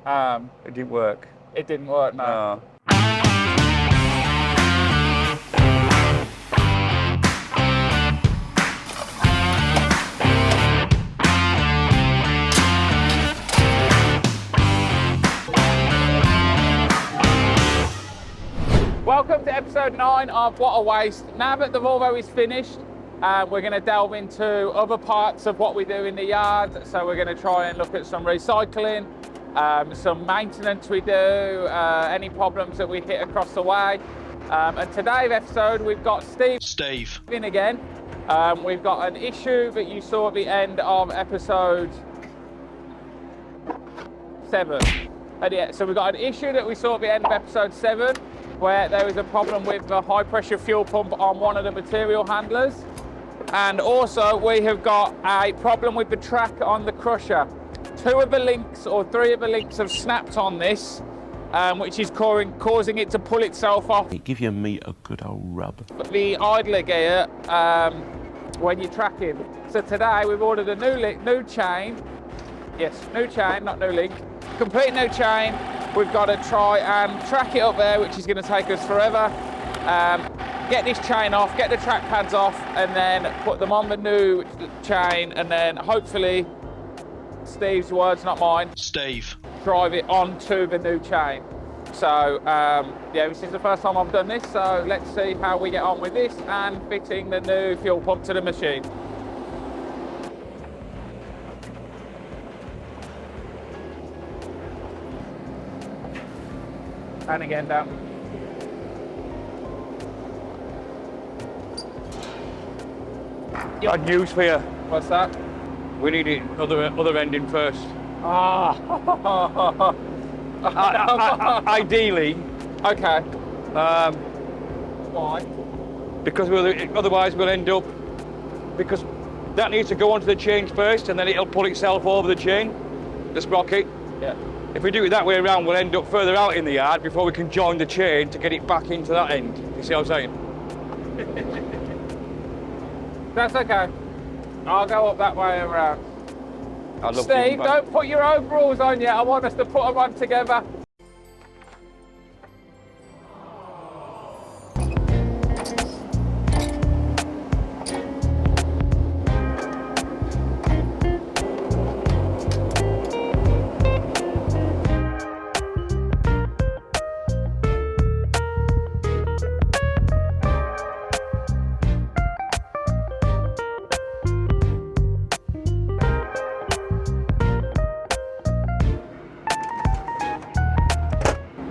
It didn't work. It didn't work, no. No. Welcome to episode 9 of What a Waste. Now that the Volvo is finished, we're going to delve into other parts of what we do in the yard. So we're going to try and look at some recycling, some maintenance we do, any problems that we hit across the way. And today's episode, we've got Steve in again. We've got an issue that you saw at the end of episode 7. Yeah, so we've got an issue that we saw at the end of episode 7, where there was a problem with the high pressure fuel pump on one of the material handlers. And also we have got a problem with the track on the crusher. 2 of the links or 3 of the links have snapped on this, which is causing it to pull itself off. Give your meat a good old rub. The idler gear when you're tracking. So today we've ordered a new chain. Yes, new chain, not new link. Complete new chain. We've got to try and track it up there, which is going to take us forever. Get this chain off, get the track pads off, and then put them on the new chain, and then hopefully, Steve's words, not mine, drive it onto the new chain. So, yeah, this is the first time I've done this, so let's see how we get on with this and fitting the new fuel pump to the machine. And again down. Bad news for you. What's that? We need it other ending first. Ah. Ideally. Okay. Why? Because otherwise we'll end up, because that needs to go onto the chain first and then it'll pull itself over the chain, the sprocket. Yeah. If we do it that way around, we'll end up further out in the yard before we can join the chain to get it back into that end. You see what I'm saying? That's okay. I'll go up that way and around. I'd love Steve, to don't put your overalls on yet. I want us to put them on together.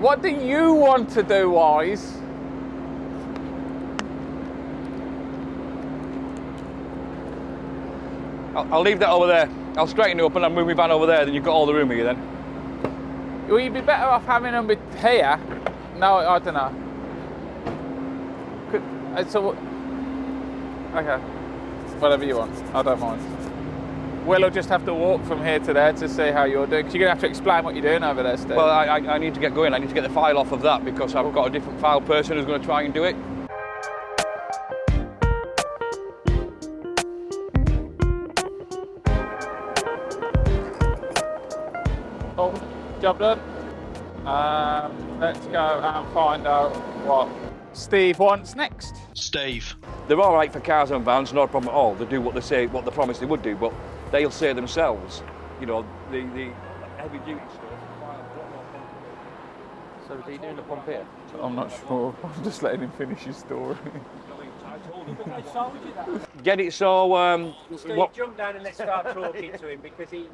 What do you want to do, Wise? I'll leave that over there. I'll straighten it up and I'll move my van over there, then you've got all the room here then. Will you be better off having them here? No, I don't know. Okay. Whatever you want. I don't mind. We'll just have to walk from here to there to see how you're doing, because you're going to have to explain what you're doing over there, Steve. Well, I need to get going. I need to get the file off of that because I've got a different file person who's going to try and do it. Oh, job done. Let's go and find out what Steve wants next. They're all right for cars and vans, not a problem at all. They do what they say, what they promise they would do, but they'll say themselves, you know, the heavy duty stuff. So is he doing the pump here? I'm not sure. I'm just letting him finish his story. Get it so. Steve, jump down and let's start talking to him because he'll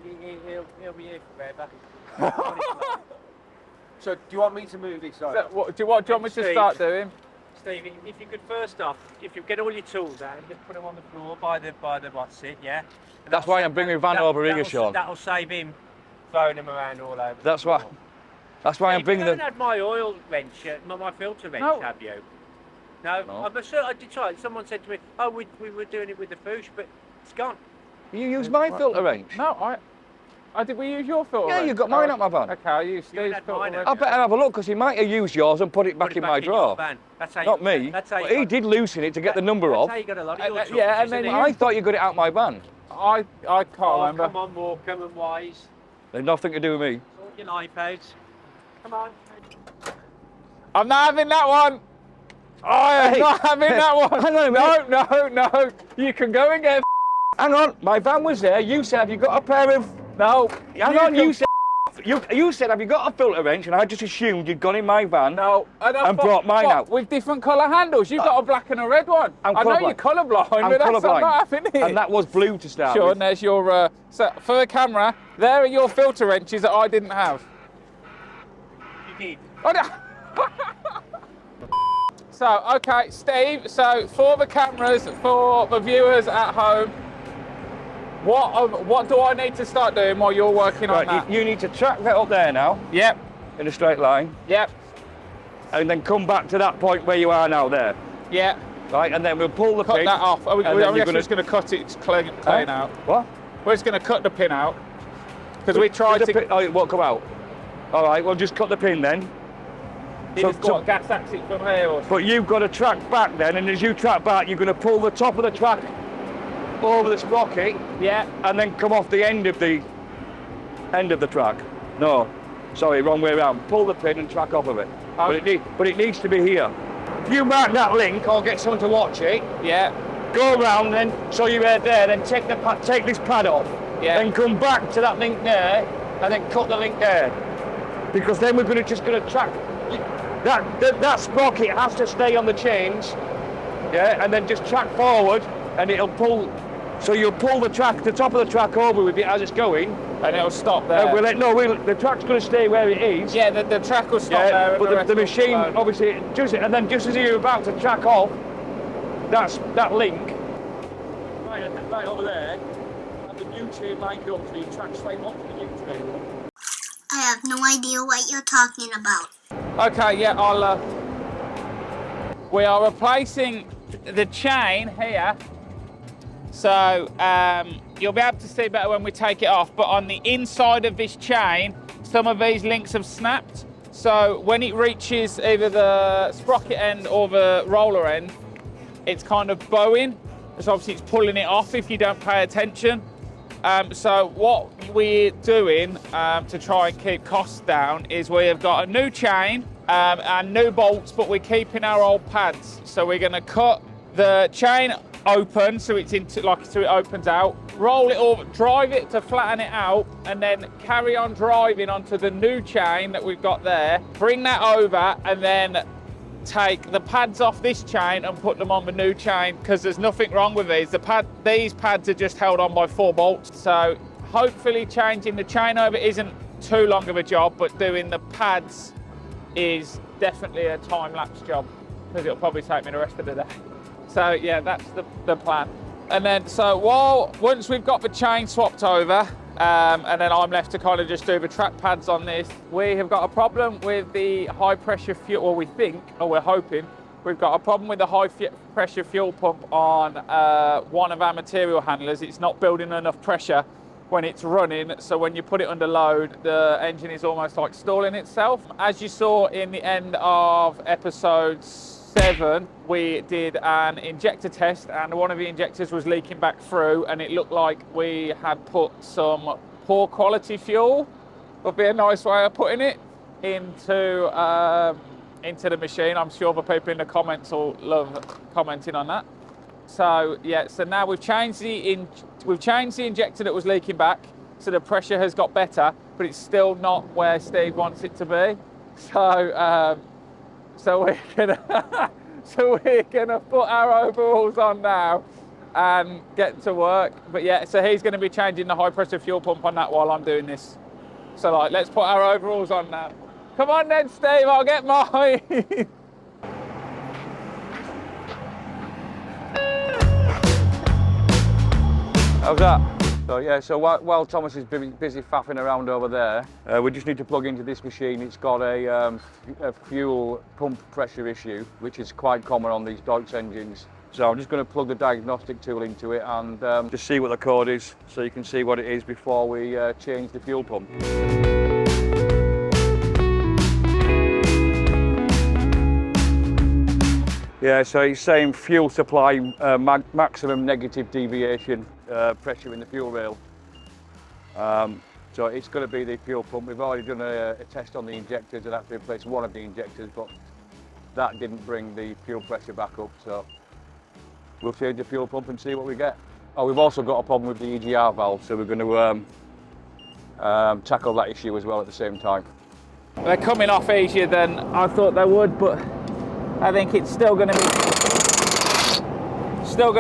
be here forever. So, do you want me to move this over? Do you want me to start doing? Steve, if you could first off, if you get all your tools out and just put them on the floor by the what's it, yeah? And That's why I'm bringing my van over here, Sean. That'll save him throwing them around all over. That's why I'm bringing them. You haven't had my oil wrench, my filter wrench, No. have you? No. I'm sure I did try. Someone said to me, "Oh, we were doing it with the Foosh, but it's gone." You use my filter wrench? No, did we use your filter Yeah, wrench? you got mine out my van. Okay, I'll use Steve's had filter mine, wrench. I better have a look because he might have used yours and put it back in my drawer. That's how Not me. That's how But he did loosen it to get the number off. That's how you got a lot of your tools, yeah, and isn't then it? I thought you got it out my van. I can't Oh, remember. come on, Morecambe and Wise. They've nothing to do with me. your life out. Come on. I'm not having that one. I'm Hey, not having hey, that one. hang on a minute. No. You can go and get. Hang on, my van was there. You said, have you got a pair of... No. Hang on, you said... You said, have you got a filter wrench? And I just assumed you'd gone in my van. No. And brought mine out. With different colour handles. You've got a black and a red one. I know you're colourblind, but I'm not having it. And that was blue to start Sure, with. and there's your... so for the camera, there are your filter wrenches that I didn't have. You did. Oh, no. So, okay, Steve, so for the cameras, for the viewers at home, what do I need to start doing while you're working on that? You need to track that up there now. Yep. In a straight line. Yep. And then come back to that point where you are now there. Yep. Right, and then we'll pull the Cut pin. that off. Are we just going to cut it clean Huh? out? What? We're just going to cut the pin out. Because we tried to... Oh, it won't come out. All right, well, just cut the pin then. gas axe it from here or... But you've got to track back then, and as you track back, you're going to pull the top of the track over the sprocket. Yeah. And then come off the end of the track. No, sorry, wrong way around. Pull the pin and track off of it. Okay. But it needs to be here. If you mark that link, I'll get someone to watch it. Yeah. Go around then, so you're there, then take this pad off. Yeah. Then come back to that link there, and then cut the link there. Because then we're just going to track. That sprocket has to stay on the chains, yeah, and then just track forward, and it'll pull. So you'll pull the top of the track over with it as it's going, and it'll stop there. The track's going to stay where it is. Yeah, the track will stop there. But the machine, obviously, and then just as you're about to track off, that link, right over there, and the new chain lined up, so you track straight onto the new chain. I have no idea what you're talking about. Okay, yeah, we are replacing the chain here. So you'll be able to see better when we take it off, but on the inside of this chain, some of these links have snapped. So when it reaches either the sprocket end or the roller end, it's kind of bowing. So obviously it's pulling it off if you don't pay attention. So what we're doing to try and keep costs down is we have got a new chain and new bolts, but we're keeping our old pads. So we're going to cut the chain open so it opens out, roll it over, drive it to flatten it out, and then carry on driving onto the new chain that we've got there. Bring that over and then take the pads off this chain and put them on the new chain, because there's nothing wrong with these. These pads are just held on by 4 bolts. So hopefully changing the chain over isn't too long of a job, but doing the pads is definitely a time-lapse job, because it'll probably take me the rest of the day. So yeah, that's the plan. And then once we've got the chain swapped over, and then I'm left to kind of just do the track pads on this. We have got a problem with the high pressure fuel, or we think, or we're hoping, we've got a problem with the high pressure fuel pump on one of our material handlers. It's not building enough pressure when it's running, so when you put it under load, the engine is almost like stalling itself. As you saw in the end of episode 7, we did an injector test, and one of the injectors was leaking back through, and it looked like we had put some poor quality fuel, would be a nice way of putting it, into the machine. I'm sure the people in the comments will love commenting on that. So yeah, so now we've changed the injector that was leaking back, so the pressure has got better, but it's still not where Steve wants it to be. So we're gonna put our overalls on now and get to work. But yeah, so he's gonna be changing the high pressure fuel pump on that while I'm doing this. So like, let's put our overalls on now. Come on then, Steve, I'll get mine. How's that? So yeah, so while Thomas is busy faffing around over there, we just need to plug into this machine. It's got a fuel pump pressure issue, which is quite common on these Deutz engines. So I'm just going to plug the diagnostic tool into it and just see what the code is, so you can see what it is before we change the fuel pump. Yeah, so it's saying fuel supply maximum negative deviation pressure in the fuel rail. So it's going to be the fuel pump. We've already done a test on the injectors and had to replace one of the injectors, but that didn't bring the fuel pressure back up. So we'll change the fuel pump and see what we get. Oh, we've also got a problem with the EGR valve, so we're going to tackle that issue as well at the same time. They're coming off easier than I thought they would, but I think it's still going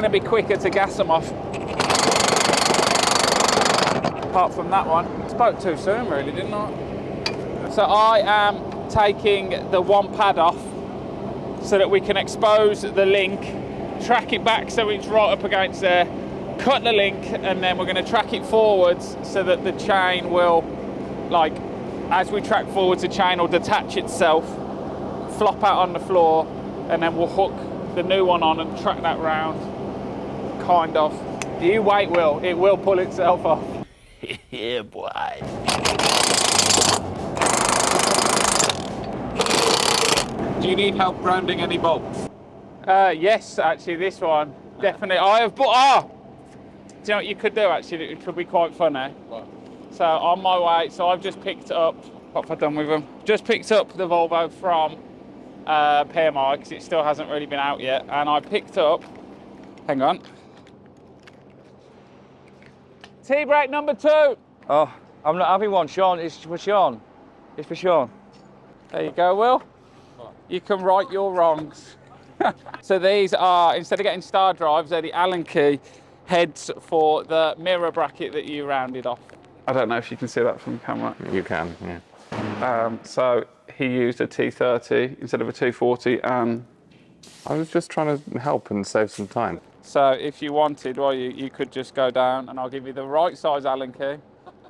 to be quicker to gas them off. Apart from that one, spoke too soon really, didn't I? So I am taking the one pad off so that we can expose the link, track it back so it's right up against there, cut the link, and then we're going to track it forwards so that the chain will, like, as we track forwards, the chain will detach itself, flop out on the floor, and then we'll hook the new one on and track that round, kind of. You wait, Will, it will pull itself off. Yeah, boy. Do you need help grounding any bolts? Yes, actually, this one, definitely. I have, but, do you know what you could do, actually? It could be quite funny. What? So, on my way, so I've just picked up, what have I done with them? Just picked up the Volvo from PMI, because it still hasn't really been out yet. And I picked up, hang on, T-brake number 2. Oh, I'm not having one, Sean. It's for Sean. It's for Sean. There you go, Will. You can right your wrongs. So these are, instead of getting star drives, they're the Allen key heads for the mirror bracket that you rounded off. I don't know if you can see that from camera. You can, yeah. So he used a T30 instead of a 240. I was just trying to help and save some time. So if you wanted, well, you could just go down and I'll give you the right size Allen key.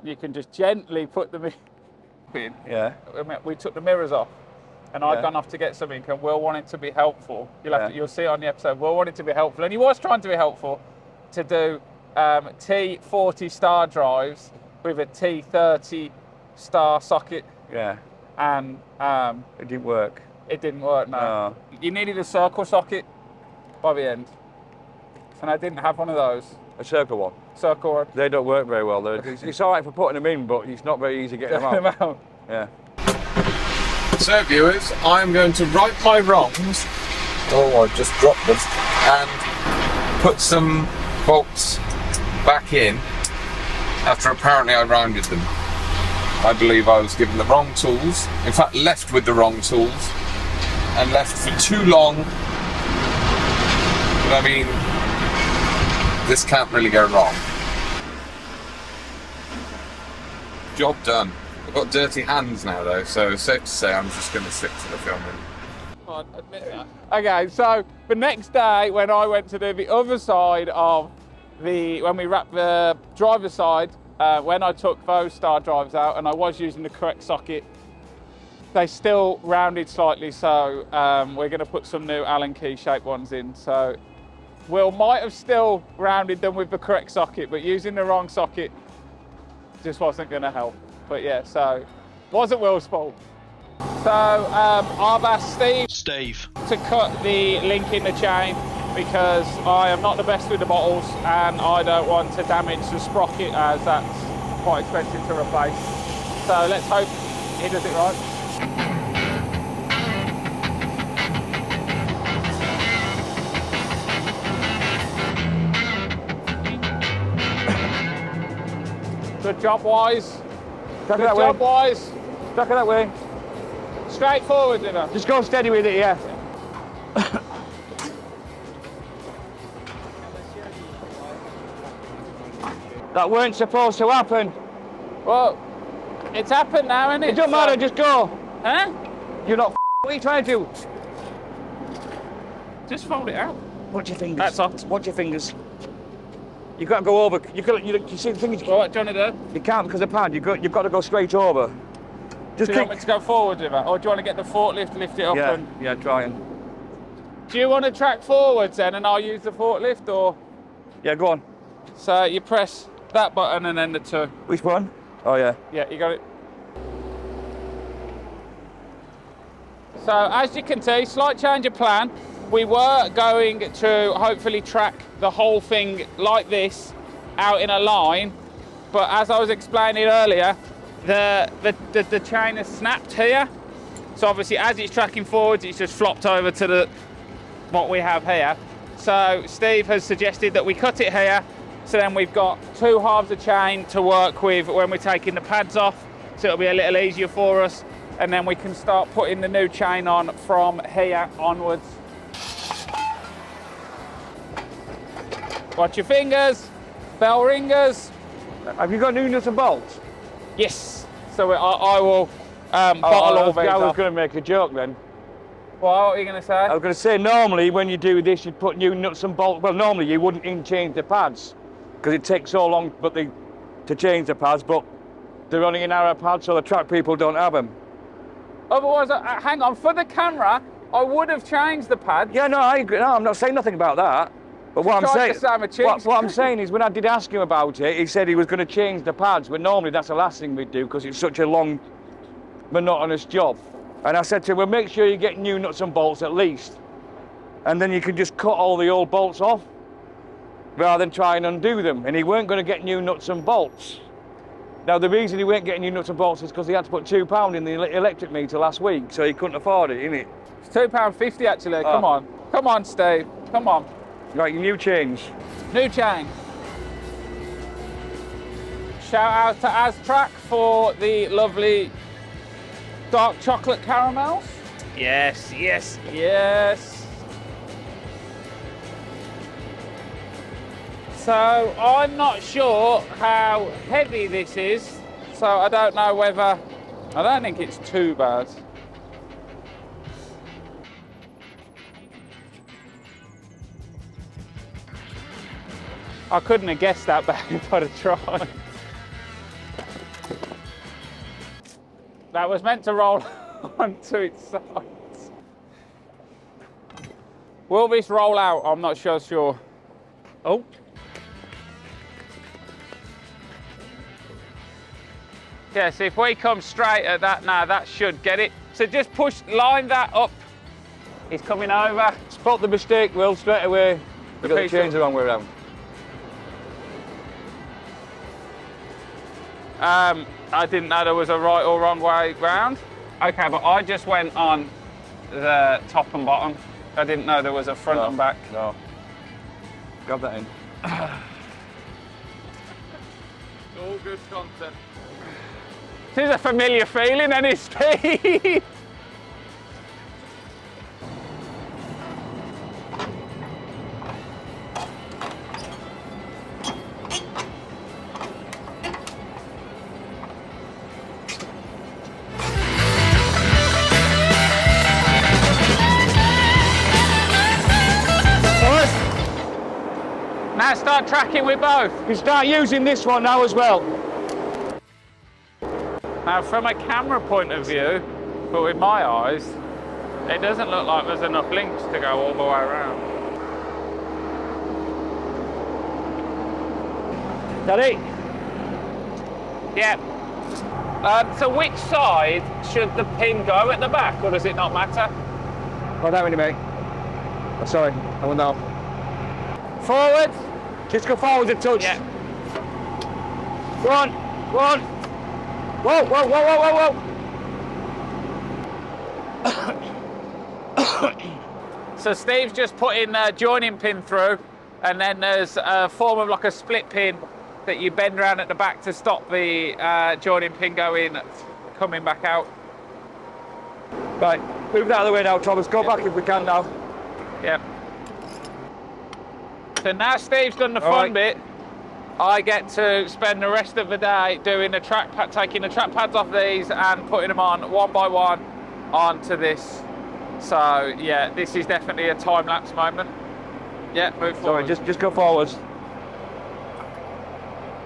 You can just gently put them in. Yeah. We took the mirrors off and I'd gone off to get something and Will wanted to be helpful. You'll see on the episode, Will wanted to be helpful and he was trying to be helpful to do T40 star drives with a T30 star socket. Yeah. And It didn't work. it didn't work, no. You needed a circle socket by the end. And I didn't have one of those. A circle one. Circle one. They don't work very well. It's all right for putting them in, but it's not very easy getting them out. Yeah. So viewers, I'm going to right my wrongs. Oh, I just dropped them. And put some bolts back in after apparently I rounded them. I believe I was given the wrong tools. In fact, left with the wrong tools. And left for too long. But I mean, this can't really go wrong. Job done. I've got dirty hands now though, so it's safe to say I'm just going to stick to the filming. I'd admit that. Okay, so the next day when I went to do the other side of when we wrapped the driver's side, when I took those star drives out and I was using the correct socket, they still rounded slightly, so we're going to put some new Allen key shaped ones in. So Will might have still rounded them with the correct socket, but using the wrong socket just wasn't going to help. But yeah, so wasn't Will's fault. So I've asked Steve to cut the link in the chain because I am not the best with the bottles and I don't want to damage the sprocket as that's quite expensive to replace. So let's hope he does it right. Good job, Wise. Stuck it Good that job, way. Wise. Stuck it that way. Straight forward, Dinner. Just go steady with it, yeah. That weren't supposed to happen. Well, it's happened now, isn't it? It don't matter, just go. Huh? You're not what are you trying to do? Just fold it out. Watch your fingers. That's all. Watch your fingers. You've got to go over. You see the fingers? Well, what do you want to do? You can't because of the pad. You've got to go straight over. Just Do you want me to go forward with that? Or do you want to get the forklift, lift it up and... Yeah, try and... Do you want to track forwards then and I'll use the forklift or... Yeah, go on. So you press that button and then the two. Which one? Oh, yeah. Yeah, you got it. So as you can see, slight change of plan. We were going to hopefully track the whole thing like this out in a line, but as I was explaining earlier, the chain has snapped here. So obviously as it's tracking forwards, it's just flopped over to what we have here. So Steve has suggested that we cut it here, so then we've got 2 halves of chain to work with when we're taking the pads off, so it'll be a little easier for us, and then we can start putting the new chain on from here onwards. Watch your fingers, bell ringers. Have you got new nuts and bolts? Yes, so I will bottle all these I was up. going to make a joke then. What are you going to say? I was going to say, normally when you do this, you'd put new nuts and bolts. Well, normally you wouldn't even change the pads because it takes so long to change the pads, but they're only in our pads, so the track people don't have them. Otherwise, hang on, for the camera, I would have changed the pad. Yeah, no, I agree. No, I'm not saying nothing about that. But what I'm saying is, when I did ask him about it, he said he was going to change the pads, but normally that's the last thing we'd do because it's such a long, monotonous job. And I said to him, well, make sure you get new nuts and bolts at least. And then you can just cut all the old bolts off rather than try and undo them. And he weren't going to get new nuts and bolts. Now, the reason he weren't getting new nuts and bolts is because he had to put £2 in the electric meter last week, so he couldn't afford it, innit? It's £2.50 actually, come on. Come on, Steve, come on. Right, your new chains. New chain. Shout out to AZTRAC for the lovely dark chocolate caramels. Yes, yes, yes. So I'm not sure how heavy this is, so I don't know whether, I don't think it's too bad. I couldn't have guessed that back if I'd have tried. That was meant to roll onto its sides. Will this roll out? I'm not sure. Oh. Yeah, so if we come straight at that now, that should get it. So just line that up. He's coming over. Spot the mistake, Will, straight away. We've got the chains the wrong way around. I didn't know there was a right or wrong way round. Okay, but I just went on the top and bottom. I didn't know there was a front and back. No. Grab that in. All good content. This is a familiar feeling, isn't it, Steve? Now start tracking with both. You start using this one now as well. Now from a camera point of view, but with my eyes, it doesn't look like there's enough links to go all the way around. That it? Yeah. So which side should the pin go at the back, or does it not matter? Oh, that really, mate. Oh, sorry, I went down. Forward. Just go forward a touch. Yeah. Go on, go on. Whoa, whoa, whoa, whoa, whoa, whoa. So Steve's just putting a joining pin through, and then there's a form of like a split pin that you bend around at the back to stop the joining pin coming back out. Right, move that out of the way now, Thomas. Go back if we can now. Yep. So now Steve's done the fun bit, I get to spend the rest of the day doing the taking the track pads off these and putting them on one by one onto this. So yeah, this is definitely a time-lapse moment. Yeah, move forward. Sorry, just go forwards.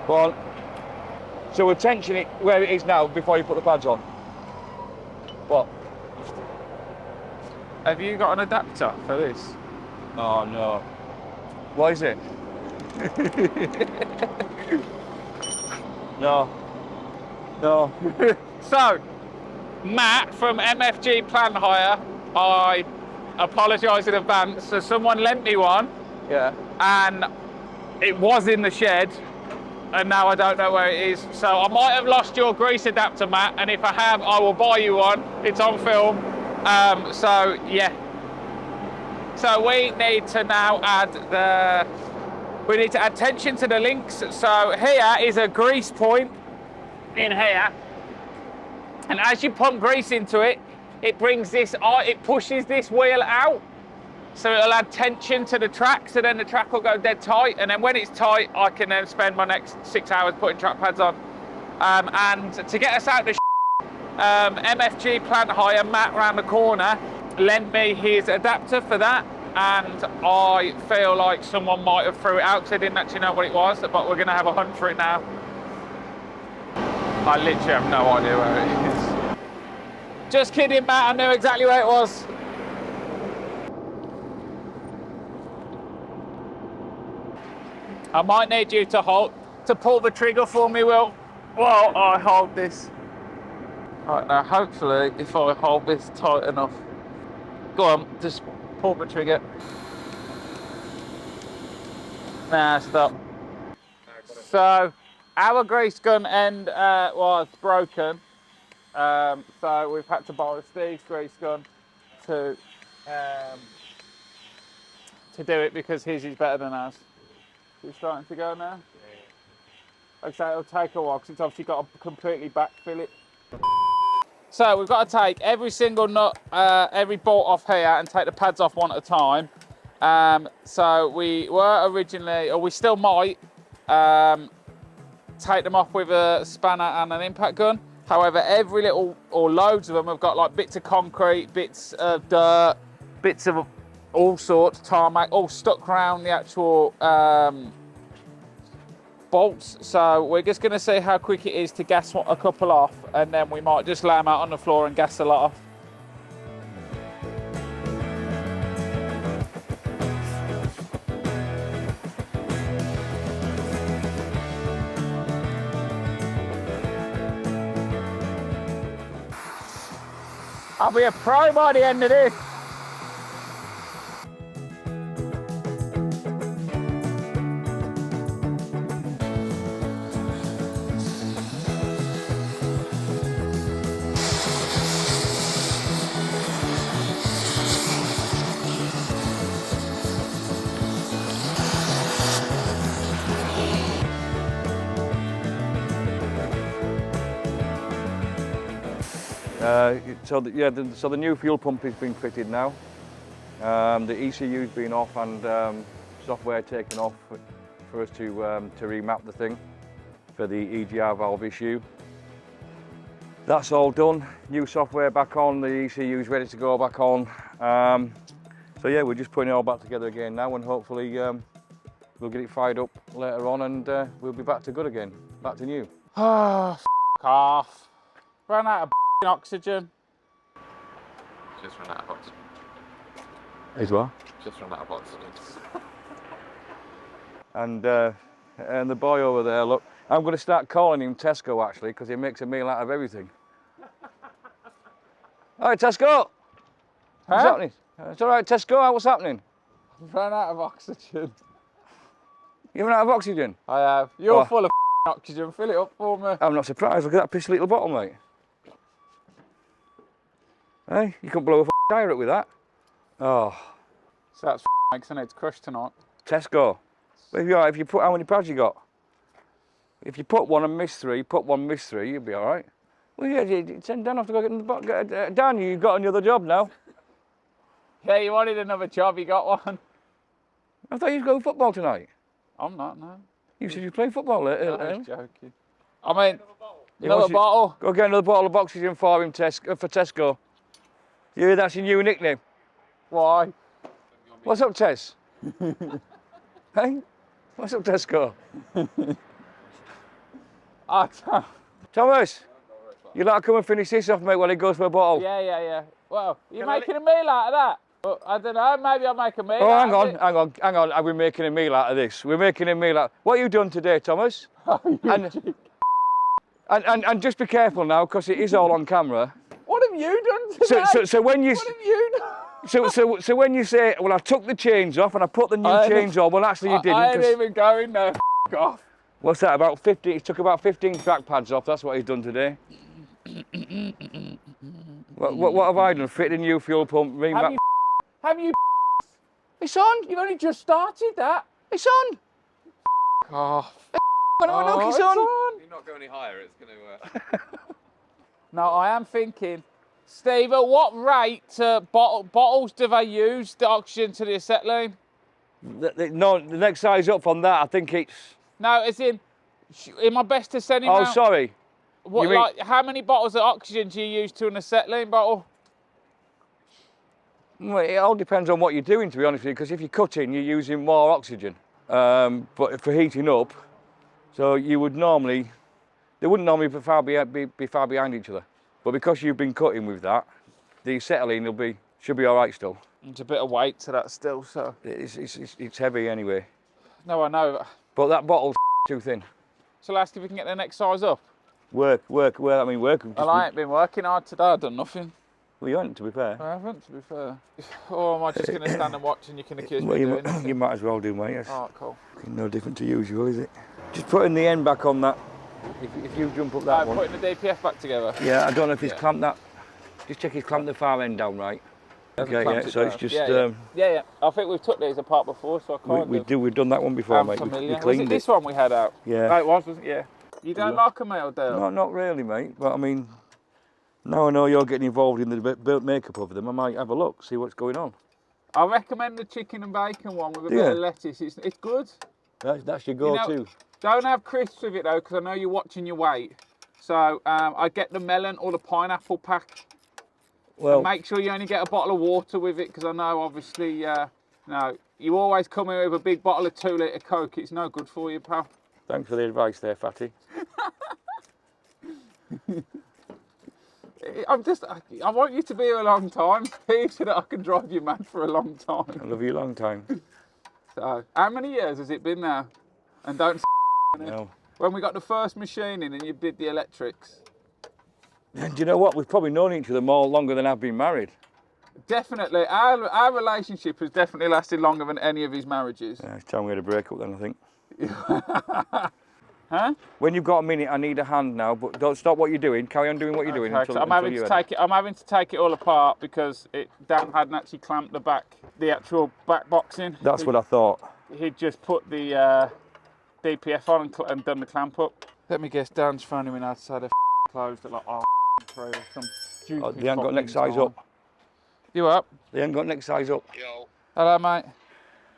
Go on. So we'll tension it where it is now before you put the pads on. What? Have you got an adapter for this? Oh no. What is it? No. No. So, Matt from MFG Plan Hire, I apologise in advance. So someone lent me one. Yeah. And it was in the shed, and now I don't know where it is. So I might have lost your grease adapter, Matt, and if I have, I will buy you one. It's on film. So yeah. So we need to now add we need to add tension to the links. So here is a grease point in here. And as you pump grease into it, it brings this, it pushes this wheel out. So it'll add tension to the track, so then the track will go dead tight, and then when it's tight, I can then spend my next 6 hours putting track pads on. And to get us out the MFG Plant Hire, Matt round the corner, lent me his adapter for that, and I feel like someone might have threw it out because I didn't actually know what it was, but we're going to have a hunt for it now. I literally have no idea where it is. Just kidding, Matt, I knew exactly where it was. I might need you to pull the trigger for me, Will, while I hold this. Right, now hopefully if I hold this tight enough. Go on, just pull the trigger. Nah, stop. So, our grease gun end was broken. So we've had to borrow Steve's grease gun to do it because his is better than ours. It's starting to go now. Like I say, it'll take a while because it's obviously got to completely backfill it. So we've got to take every single nut, every bolt off here and take the pads off one at a time. So we were originally, or we still might, take them off with a spanner and an impact gun. However, every little, or loads of them, have got like bits of concrete, bits of dirt, bits of all sorts, tarmac, all stuck around the actual bolts. So we're just going to see how quick it is to gas a couple off, and then we might just lay them out on the floor and gas a lot off. I'll be a pro by the end of this. So the new fuel pump is being fitted now. The ECU's been off and software taken off for us to remap the thing for the EGR valve issue. That's all done. New software back on. The ECU's ready to go back on. So yeah, we're just putting it all back together again now, and hopefully we'll get it fired up later on, and we'll be back to good again, back to new. Oh, f*** off. Ran out of oxygen. Just run out of oxygen. As well? Just run out of oxygen. And the boy over there, look, I'm going to start calling him Tesco actually, because he makes a meal out of everything. All right, Tesco. What's happening? It's all right, Tesco. What's happening? I've run out of oxygen. You run out of oxygen? I have. You're full of oxygen. Fill it up for me. I'm not surprised. Look at that pissy little bottle, mate. Hey, you couldn't blow a tyre up with that. Oh. So that's makes I need to crush tonight. Tesco. If you put, how many pads you got? If you put one and miss three, put one, miss three, you'll be all right. Well, yeah, send Dan off to go get in the box. Dan, you've got another job now. Yeah, you wanted another job, you got one. I thought you was going football tonight. I'm not, no. You said you play football later. I was joking. I mean, another bottle. Go get another bottle of oxygen for him, for Tesco. Yeah, that's your new nickname. Why? What's up, Tess? Hey? What's up, Tesco? Thomas, you'd like to come and finish this off, mate, while he goes for a bottle? Yeah. Well, you're making a meal out of that? Well, I don't know, maybe I'll make a meal out of it. hang on. Are we making a meal out of this? We're making a meal out. What have you done today, Thomas? And just be careful now, because it is all on camera. What have you done today? So when you... What have you done? So when you say, well, I took the chains off and I put the new chains on, well, actually you didn't. I ain't even going there, off. What's that, about 50? He took about 15 track pads off, that's what he's done today. What have I done? Fitted a new fuel pump, Have you It's on! You've only just started that. It's on! Oh, Look, it's on! If you not go any higher, it's going to... No, I am thinking, Steve, at what rate bottles do they use the oxygen to the acetylene? No, the next size up on that, I think it's... No, as in, am I best to send him Oh, out? sorry. What, You mean- like, how many bottles of oxygen do you use to an acetylene bottle? Well, it all depends on what you're doing, to be honest with you, because if you're cutting, you're using more oxygen. But for heating up, so you would normally... They wouldn't normally be far behind each other. But because you've been cutting with that, the acetylene should be all right still. There's a bit of weight to that still, so... It's heavy anyway. No, I know. But that bottle's too thin. So I'll ask if we can get the next size up. Work. Well, I ain't been working hard today, I've done nothing. Well, you haven't, to be fair. I haven't, to be fair. Or am I just going to stand and watch and you can accuse Well, me of doing nothing? you might as well do, mate. Yes. Oh, cool. No different to usual, is it? Just putting the end back on that. If you jump up that one. Putting the DPF back together. Yeah, I don't know if he's clamped that. Just check he's clamped the far end down right. Okay, yeah, so it's just... Yeah. I think we've took these apart before, so I can't we've done that one before, mate. familiar. We cleaned was it this one we had out? Yeah. Oh, it was, wasn't it? Yeah. You don't like a male, do you? No, not really, mate. But I mean, now I know you're getting involved in the built makeup of them, I might have a look, see what's going on. I recommend the chicken and bacon one with a bit of lettuce. It's good. That's your go-to. You know, don't have crisps with it though, because I know you're watching your weight. So I get the melon or the pineapple pack. Well, and make sure you only get a bottle of water with it, because I know obviously, no, you always come in with a big bottle of 2 litre Coke. It's no good for you, pal. thanks for the advice there, Fatty. I want you to be here a long time, Steve, so that I can drive you mad for a long time. I love you a long time. So, how many years has it been now? And don't No. When we got the first machine in and you did the electrics. And do you know what? We've probably known each other more longer than I've been married. Definitely, our relationship has definitely lasted longer than any of his marriages. Yeah, it's time we had a break up then, I think. Huh? When you've got a minute, I need a hand now, but don't stop what you're doing. Carry on doing what you're doing Okay, until I'm having to take it all apart because Dan hadn't actually clamped the actual back boxing. That's what I thought. He'd just put the DPF on and done the clamp up. Let me guess, Dan's phoning me outside. They're closed at like three or some stupid. Oh, they haven't got next size up. You up? They haven't got next size up. Yo, Hello, mate.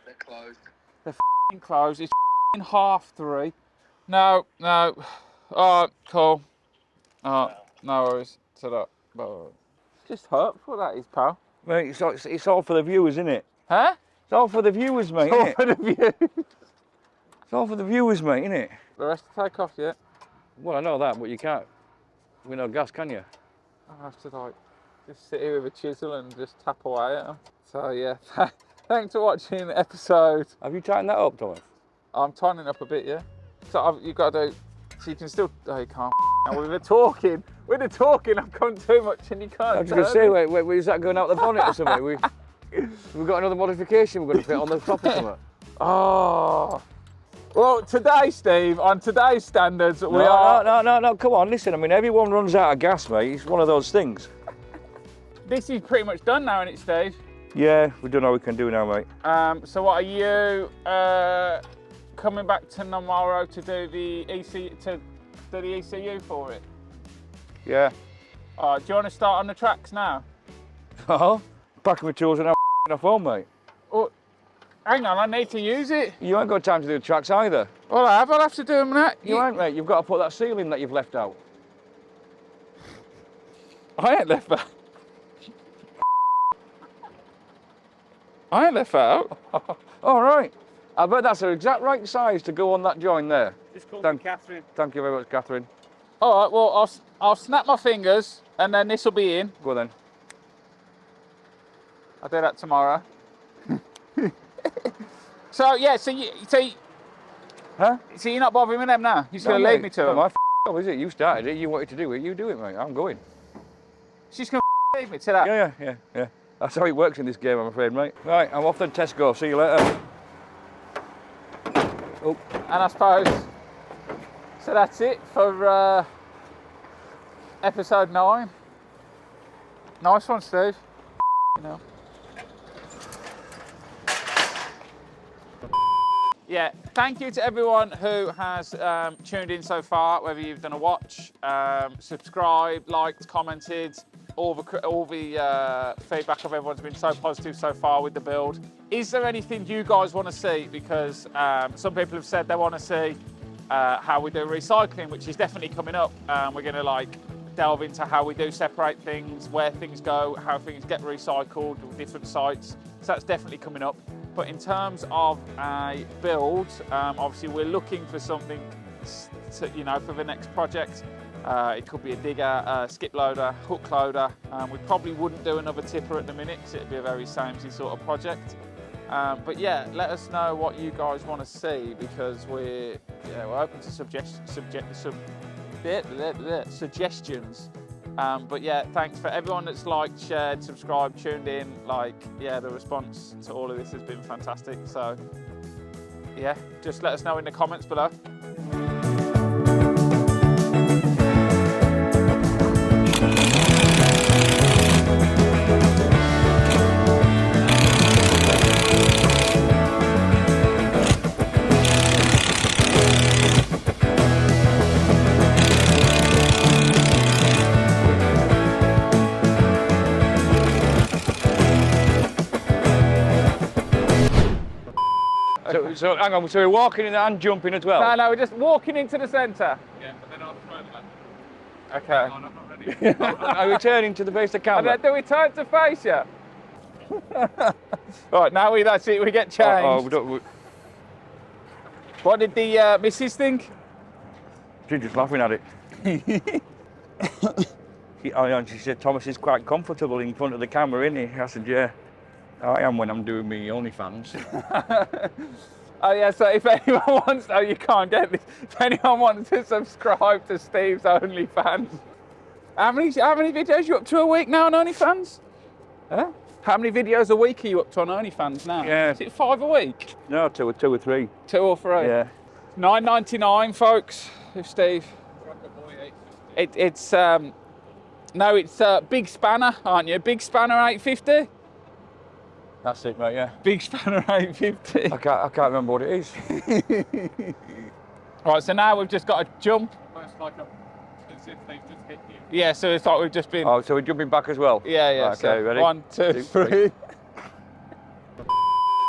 they're closed. They're closed. It's 3:30. No. Alright, cool. Alright, no worries. To that. Just hurtful that is, pal. Mate, it's all for the viewers, isn't it? Huh? It's all for the viewers, mate, All innit? for the view. It's all for the viewers, mate, innit? The rest to take off yet? Well, I know that, but you can't. With no gas, can you? I have to like just sit here with a chisel and just tap away at them. So yeah, thanks for watching the episode. Have you tightened that up, Thomas? I'm tightening up a bit, yeah. So you've got to do, so you can still, oh you can't. Now with the talking, I've gone too much and you can't. I was going to say, wait, is that going out the bonnet or something? We've got another modification we're going to fit on the top of something. Oh. Well, today, Steve, on today's standards, we are... No, come on, listen, I mean, everyone runs out of gas, mate. It's one of those things. This is pretty much done now, isn't it, Steve? Yeah, we don't know what we can do now, mate. So what are you coming back to tomorrow to do the ECU for it? Yeah. Do you want to start on the tracks now? Oh, packing my tools and I'm off home, mate. Oh, hang on, I need to use it. You ain't got time to do the tracks either. Well, I'll have to do them now. You ain't, mate. You've got to put that seal in that you've left out. I ain't left that. I ain't left that out. All right. I bet that's the exact right size to go on that join there. Just call me Catherine. Thank you very much, Catherine. All right, well, I'll snap my fingers and then this will be in. Go then. I'll do that tomorrow. So, yeah, so Huh? so you're not bothering with them now? You're just going to leave me to them? Come on, is it? You started it. You wanted to do it. You do it, mate. I'm going. She's going to leave me to that? Yeah. That's how it works in this game, I'm afraid, mate. Right, I'm off to Tesco. See you later. Oh. And I suppose So that's it for episode 9. Nice one, Steve. You know. Yeah, thank you to everyone who has tuned in so far, whether you've done a watch, subscribed, liked, commented. All the feedback of everyone's been so positive so far with the build. Is there anything you guys want to see? Because some people have said they want to see how we do recycling, which is definitely coming up. We're going to delve into how we do separate things, where things go, how things get recycled with different sites. So that's definitely coming up. But in terms of a build, obviously we're looking for something to, for the next project. It could be a digger, a skip loader, hook loader. We probably wouldn't do another tipper at the minute because it'd be a very samey sort of project. But yeah, let us know what you guys want to see, because we're open to suggestions. But yeah, thanks for everyone that's liked, shared, subscribed, tuned in. The response to all of this has been fantastic. So yeah, just let us know in the comments below. So hang on, so we're walking in and jumping as well? No, we're just walking into the centre. Yeah, but then I'll try that. Okay. No, I'm not ready. Are we turning to the base of the camera? Do we turn to face you? Right, now that's it, we get changed. What did the missus think? She's just laughing at it. She said Thomas is quite comfortable in front of the camera, isn't he? I said, yeah, I am when I'm doing my OnlyFans. Oh yeah, so if anyone wants, you can't get this. If anyone wants to subscribe to Steve's OnlyFans. How many videos are you up to a week now on OnlyFans? Huh? How many videos a week are you up to on OnlyFans now? Yeah. Is it 5 a week? No, two or three. 2 or 3? Yeah. $9.99, folks. If Steve. It's Big Spanner, aren't you? Big Spanner 850. That's it, mate. Yeah. Big Spanner 850. I can't remember what it is. Right, so now we've just got to jump. Almost like as if they've just hit you. Yeah, so it's like we've just been. Oh, so we're jumping back as well? Yeah. Right, okay, so ready? 1, 2, 3.